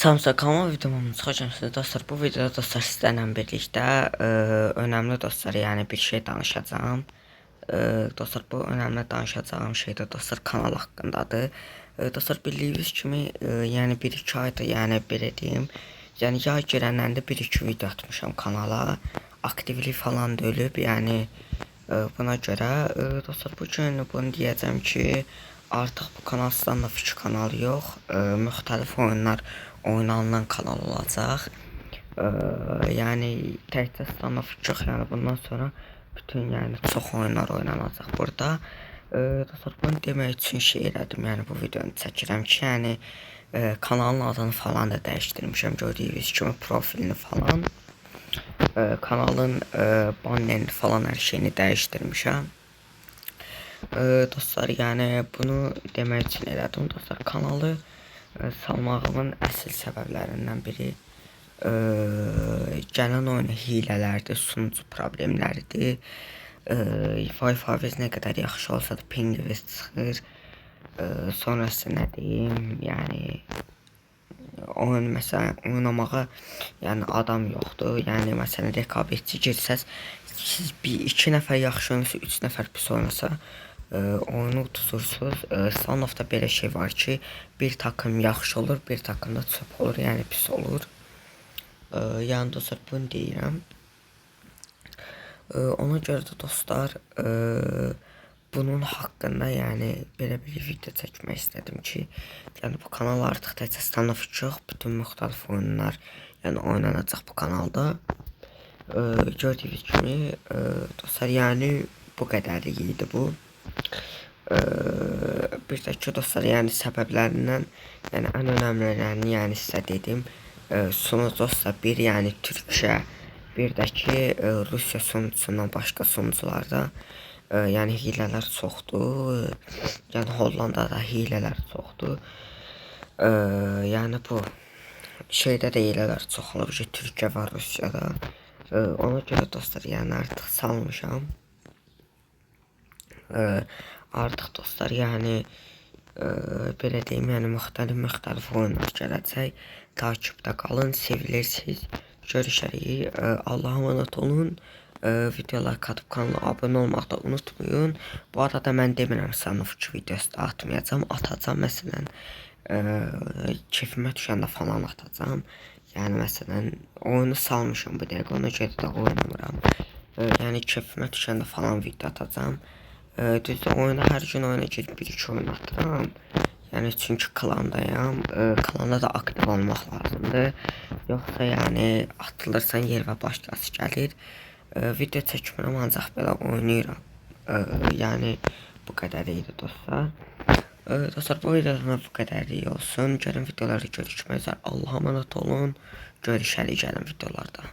Samsa kanal videomun çıxacaqsınız dostlar. Bu videoda dostlar sizlərlə birlikdə önəmli dostlar, yəni bir şey danışacağım. Dostlar bu önəmli danışacağım şey də dostlar kanal haqqındadır. Dostlar bildiyiniz kimi yəni 1-2 aydır, yəni belə deyim. Yəni yay girəndən də 1-2 video atmışam kanala. Aktivlik falan da ölüb, yəni buna görə dostlar bu gün bunu deyəcəm ki, artıq bu kanal Stand Up 2 kanalı yox, müxtəlif oyunlar oynanılan kanal olacaq. Yəni təkcə Stand Up 2 yox, yəni bundan sonra bütün yəni çox oyunlar oynanacaq burada. Dostlar bunu demək üçün şey elədim, yəni bu videonu çəkirəm ki, yəni kanalın adını falan da dəyişdirmişəm, gördüyünüz kimi profilini falan. Kanalın bannerini falan hər şeyini dəyişdirmişəm. Dostlar yəni bunu demək üçün elədim dostlar, kanalı salmağımın əsl səbəblərindən biri gələn oyuna hilələrdir, sunucu problemləridir. Wi-Fi nə qədər yaxşı olsa da ping-viz çıxır. Sonrası nə deyim, yəni oyun məsələn oynamağa yəni adam yoxdur. Yəni məsələn rekabetçi girsəz, siz 2 nəfər yaxşı oynasa, 3 nəfər pis oynasa oyunu udursunuz. Stand Up-da belə şey var ki, bir takım yaxşı olur, bir takım da çöp olur, yəni pis olur. Yəni dostlar bunu deyirəm. Ona görə də dostlar bunun haqqında yəni belə bir video çəkmək istədim ki, yəni bu kanal artıq təkcə Stand Up yox, bütün müxtəlif oyunlar yəni oynanacaq bu kanalda. Gördüyünüz kimi dostlar yəni bu qədərlik idi bu. Bir də ki dostlar yəni səbəblərindən yəni ən önəmlilərini yəni sizə dedim. Sunucu dostlar bir yəni Türkiyə, bir də ki Rusiya sunucusundan başqa sunucularda yəni hilələr çoxdur. Yəni Hollandada hilələr çoxdur. Yəni bu şeydə də hilələr çox olur ki, Türkiyə və Rusiyada. Ona görə dostlar yəni artıq salmışam. Artıq dostlar yəni belə deyim, yəni müxtəlif oyunlar gələcək. Takipdə qalın, sevilirsiniz. Görüşərik. Allah'a emanet olun. Videolar katıb kanala abunə olmağı da unutmayın. Bu arada mən demirəm Stand Up 2 videosu da atmayacağım. Atacağım məsələn keyfimə düşəndə falan atacağım. Yəni məsələn oyunu salmışam bu dəqiqə, ona görə də oynamıram. Yəni keyfimə düşəndə falan video atacağım. Düzdür, oyuna hər gün oyuna gedib 1-2 oyun atıram. Yəni çünki klandayam. Klanda da aktiv olmaq lazımdır. Yoxsa yəni atılırsan yer və başqası gəlir. Video çəkmirəm, ancaq belə oynayıram. Yəni bu qədər idi dostlar. Dostlar bu videodan bu qədərlik olsun. Gəlin videolarda görüşmək üzrə. Allah'a emanet olun. Görüşərik gəlin videolarda.